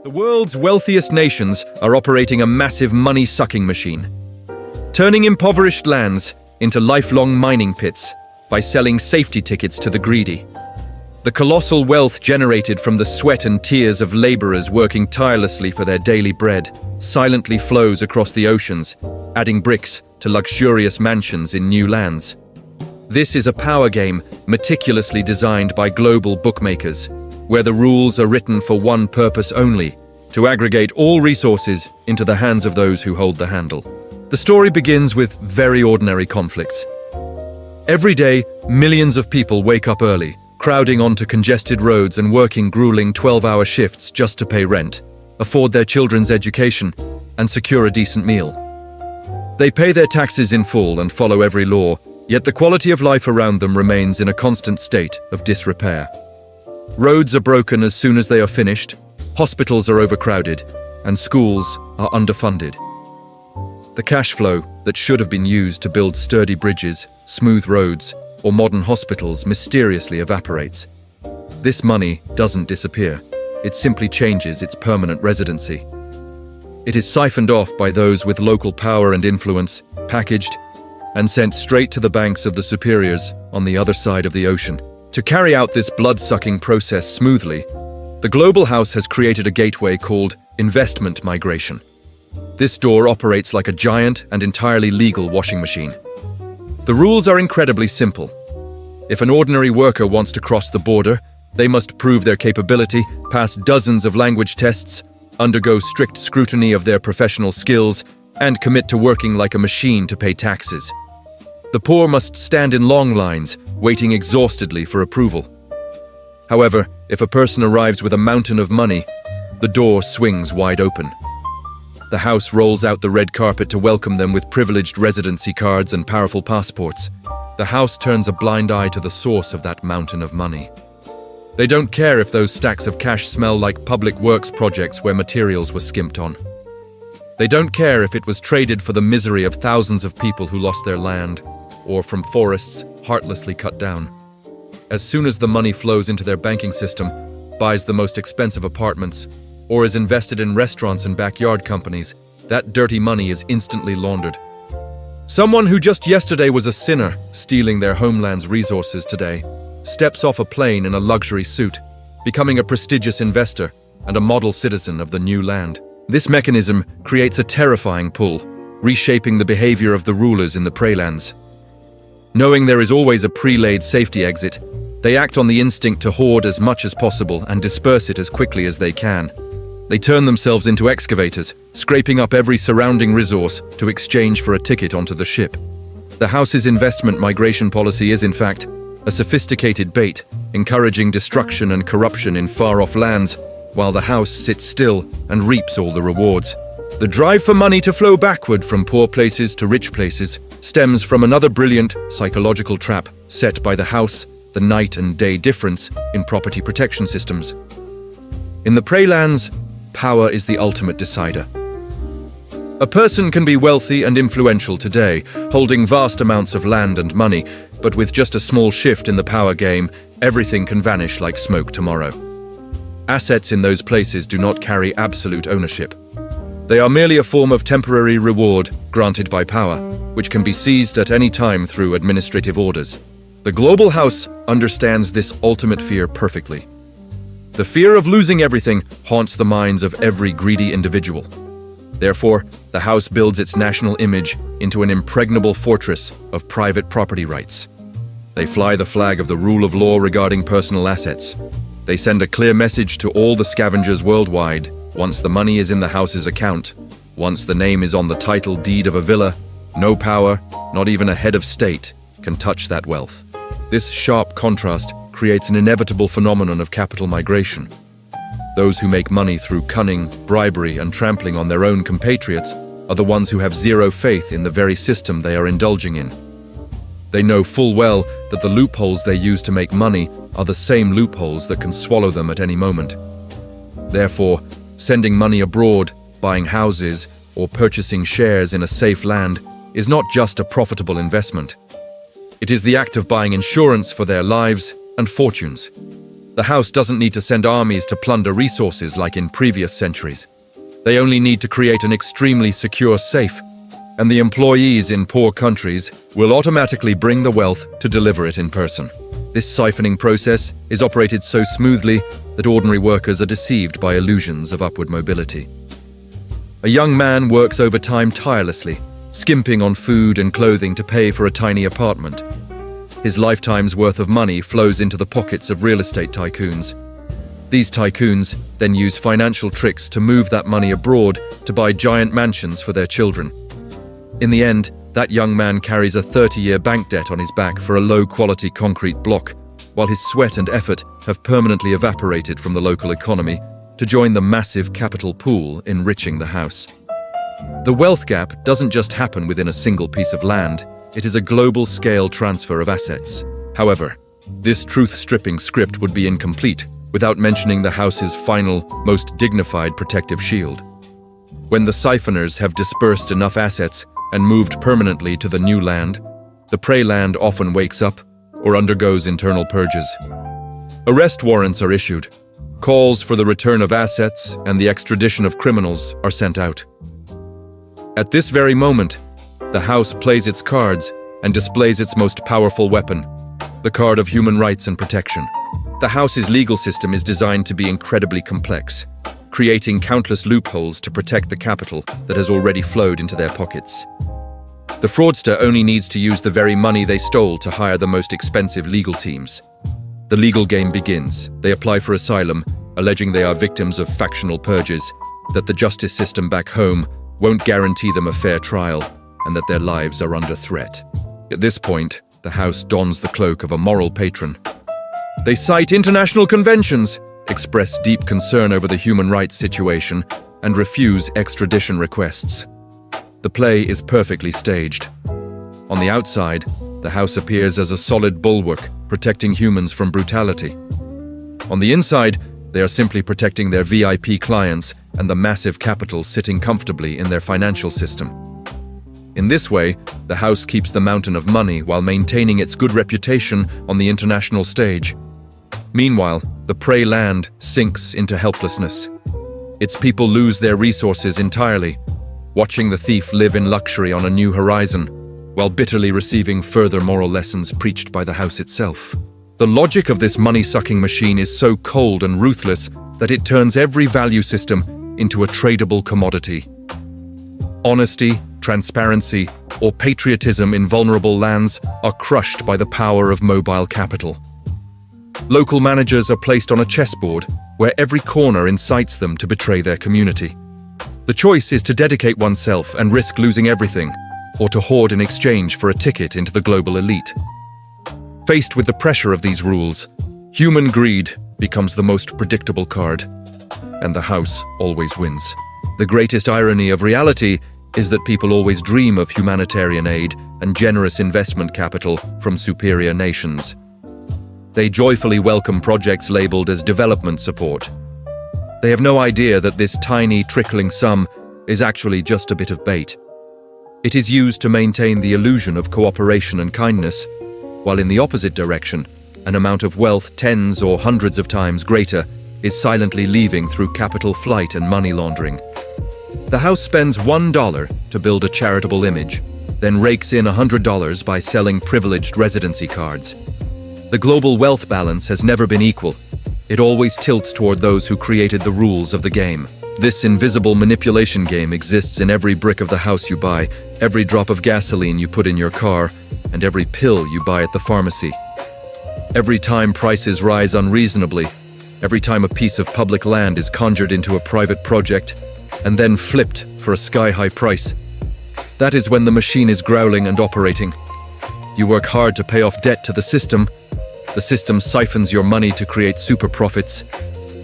The world's wealthiest nations are operating a massive money-sucking machine, turning impoverished lands into lifelong mining pits by selling safety tickets to the greedy. The colossal wealth generated from the sweat and tears of laborers working tirelessly for their daily bread silently flows across the oceans, adding bricks to luxurious mansions in new lands. This is a power game meticulously designed by global bookmakers, where the rules are written for one purpose only: to aggregate all resources into the hands of those who hold the handle. The story begins with very ordinary conflicts. Every day, millions of people wake up early, crowding onto congested roads and working grueling 12-hour shifts just to pay rent, afford their children's education, and secure a decent meal. They pay their taxes in full and follow every law, yet the quality of life around them remains in a constant state of disrepair. Roads are broken as soon as they are finished, hospitals are overcrowded, and schools are underfunded. The cash flow that should have been used to build sturdy bridges, smooth roads, or modern hospitals mysteriously evaporates. This money doesn't disappear. It simply changes its permanent residency. It is siphoned off by those with local power and influence, packaged, and sent straight to the banks of the superiors on the other side of the ocean. To carry out this blood-sucking process smoothly, the Global House has created a gateway called investment migration. This door operates like a giant and entirely legal washing machine. The rules are incredibly simple. If an ordinary worker wants to cross the border, they must prove their capability, pass dozens of language tests, undergo strict scrutiny of their professional skills, and commit to working like a machine to pay taxes. The poor must stand in long lines, waiting exhaustedly for approval. However, if a person arrives with a mountain of money, the door swings wide open. The house rolls out the red carpet to welcome them with privileged residency cards and powerful passports. The house turns a blind eye to the source of that mountain of money. They don't care if those stacks of cash smell like public works projects where materials were skimped on. They don't care if it was traded for the misery of thousands of people who lost their land, or from forests heartlessly cut down. As soon as the money flows into their banking system, buys the most expensive apartments, or is invested in restaurants and backyard companies, that dirty money is instantly laundered. Someone who just yesterday was a sinner, stealing their homeland's resources today, steps off a plane in a luxury suit, becoming a prestigious investor and a model citizen of the new land. This mechanism creates a terrifying pull, reshaping the behavior of the rulers in the prey lands. Knowing there is always a pre-laid safety exit, they act on the instinct to hoard as much as possible and disperse it as quickly as they can. They turn themselves into excavators, scraping up every surrounding resource to exchange for a ticket onto the ship. The house's investment migration policy is, in fact, a sophisticated bait, encouraging destruction and corruption in far-off lands, while the house sits still and reaps all the rewards. The drive for money to flow backward from poor places to rich places stems from another brilliant psychological trap set by the house: the night and day difference in property protection systems. In the prey lands, power is the ultimate decider. A person can be wealthy and influential today, holding vast amounts of land and money, but with just a small shift in the power game, everything can vanish like smoke tomorrow. Assets in those places do not carry absolute ownership. They are merely a form of temporary reward granted by power, which can be seized at any time through administrative orders. The Global House understands this ultimate fear perfectly. The fear of losing everything haunts the minds of every greedy individual. Therefore, the house builds its national image into an impregnable fortress of private property rights. They fly the flag of the rule of law regarding personal assets. They send a clear message to all the scavengers worldwide: once the money is in the house's account, once the name is on the title deed of a villa, no power, not even a head of state, can touch that wealth. This sharp contrast creates an inevitable phenomenon of capital migration. Those who make money through cunning, bribery, and trampling on their own compatriots are the ones who have zero faith in the very system they are indulging in. They know full well that the loopholes they use to make money are the same loopholes that can swallow them at any moment. Therefore, sending money abroad, buying houses, or purchasing shares in a safe land is not just a profitable investment. It is the act of buying insurance for their lives and fortunes. The house doesn't need to send armies to plunder resources like in previous centuries. They only need to create an extremely secure safe, and the employees in poor countries will automatically bring the wealth to deliver it in person. This siphoning process is operated so smoothly that ordinary workers are deceived by illusions of upward mobility. A young man works overtime tirelessly, skimping on food and clothing to pay for a tiny apartment. His lifetime's worth of money flows into the pockets of real estate tycoons. These tycoons then use financial tricks to move that money abroad to buy giant mansions for their children. In the end, that young man carries a 30-year bank debt on his back for a low-quality concrete block, while his sweat and effort have permanently evaporated from the local economy to join the massive capital pool enriching the house. The wealth gap doesn't just happen within a single piece of land, it is a global-scale transfer of assets. However, this truth-stripping script would be incomplete without mentioning the house's final, most dignified protective shield. When the siphoners have dispersed enough assets and moved permanently to the new land, the prey land often wakes up or undergoes internal purges. Arrest warrants are issued, calls for the return of assets and the extradition of criminals are sent out. At this very moment, the house plays its cards and displays its most powerful weapon, the card of human rights and protection. The house's legal system is designed to be incredibly complex, creating countless loopholes to protect the capital that has already flowed into their pockets. The fraudster only needs to use the very money they stole to hire the most expensive legal teams. The legal game begins. They apply for asylum, alleging they are victims of factional purges, that the justice system back home won't guarantee them a fair trial, and that their lives are under threat. At this point, the house dons the cloak of a moral patron. They cite international conventions, express deep concern over the human rights situation, and refuse extradition requests. The play is perfectly staged. On the outside, the house appears as a solid bulwark, protecting humans from brutality. On the inside, they are simply protecting their VIP clients and the massive capital sitting comfortably in their financial system. In this way, the house keeps the mountain of money while maintaining its good reputation on the international stage. Meanwhile, the prey land sinks into helplessness. Its people lose their resources entirely, watching the thief live in luxury on a new horizon, while bitterly receiving further moral lessons preached by the house itself. The logic of this money-sucking machine is so cold and ruthless that it turns every value system into a tradable commodity. Honesty, transparency, or patriotism in vulnerable lands are crushed by the power of mobile capital. Local managers are placed on a chessboard where every corner incites them to betray their community. The choice is to dedicate oneself and risk losing everything, or to hoard in exchange for a ticket into the global elite. Faced with the pressure of these rules, human greed becomes the most predictable card, and the house always wins. The greatest irony of reality is that people always dream of humanitarian aid and generous investment capital from superior nations. They joyfully welcome projects labeled as development support. They have no idea that this tiny, trickling sum is actually just a bit of bait. It is used to maintain the illusion of cooperation and kindness, while in the opposite direction, an amount of wealth tens or hundreds of times greater is silently leaving through capital flight and money laundering. The house spends $1 to build a charitable image, then rakes in $100 by selling privileged residency cards. The global wealth balance has never been equal. It always tilts toward those who created the rules of the game. This invisible manipulation game exists in every brick of the house you buy, every drop of gasoline you put in your car, and every pill you buy at the pharmacy. Every time prices rise unreasonably, every time a piece of public land is conjured into a private project, and then flipped for a sky-high price. That is when the machine is growling and operating. You work hard to pay off debt to the system siphons your money to create super profits,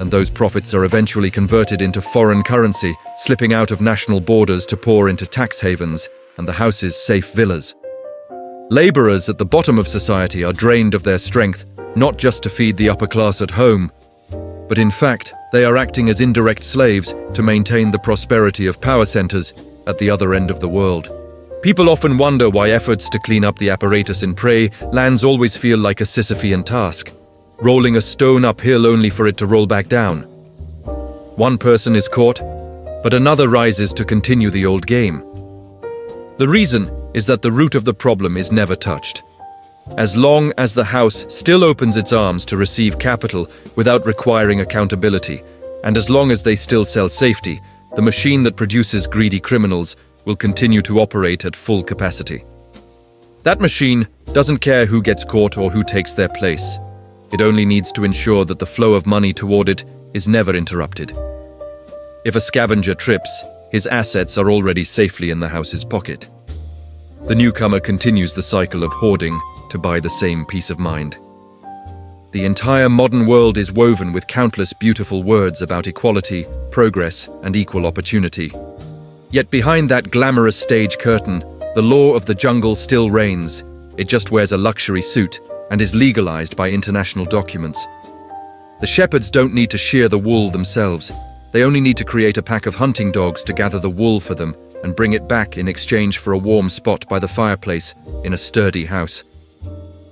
and those profits are eventually converted into foreign currency, slipping out of national borders to pour into tax havens and the house's safe villas. Laborers at the bottom of society are drained of their strength, not just to feed the upper class at home, but in fact, they are acting as indirect slaves to maintain the prosperity of power centers at the other end of the world. People often wonder why efforts to clean up the apparatus in prey lands always feel like a Sisyphean task. rolling a stone uphill only for it to roll back down. One person is caught, but another rises to continue the old game. The reason is that the root of the problem is never touched. As long as the house still opens its arms to receive capital without requiring accountability, and as long as they still sell safety, the machine that produces greedy criminals will continue to operate at full capacity. That machine doesn't care who gets caught or who takes their place. It only needs to ensure that the flow of money toward it is never interrupted. If a scavenger trips, his assets are already safely in the house's pocket. The newcomer continues the cycle of hoarding to buy the same peace of mind. The entire modern world is woven with countless beautiful words about equality, progress, and equal opportunity. Yet behind that glamorous stage curtain, the law of the jungle still reigns. It just wears a luxury suit and is legalized by international documents. The shepherds don't need to shear the wool themselves. They only need to create a pack of hunting dogs to gather the wool for them and bring it back in exchange for a warm spot by the fireplace in a sturdy house.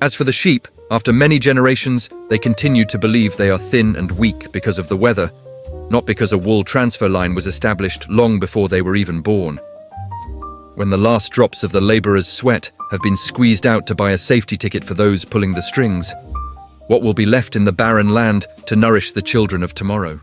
As for the sheep, after many generations, they continue to believe they are thin and weak because of the weather, not because a wool transfer line was established long before they were even born. When the last drops of the laborer's sweat have been squeezed out to buy a safety ticket for those pulling the strings, what will be left in the barren land to nourish the children of tomorrow?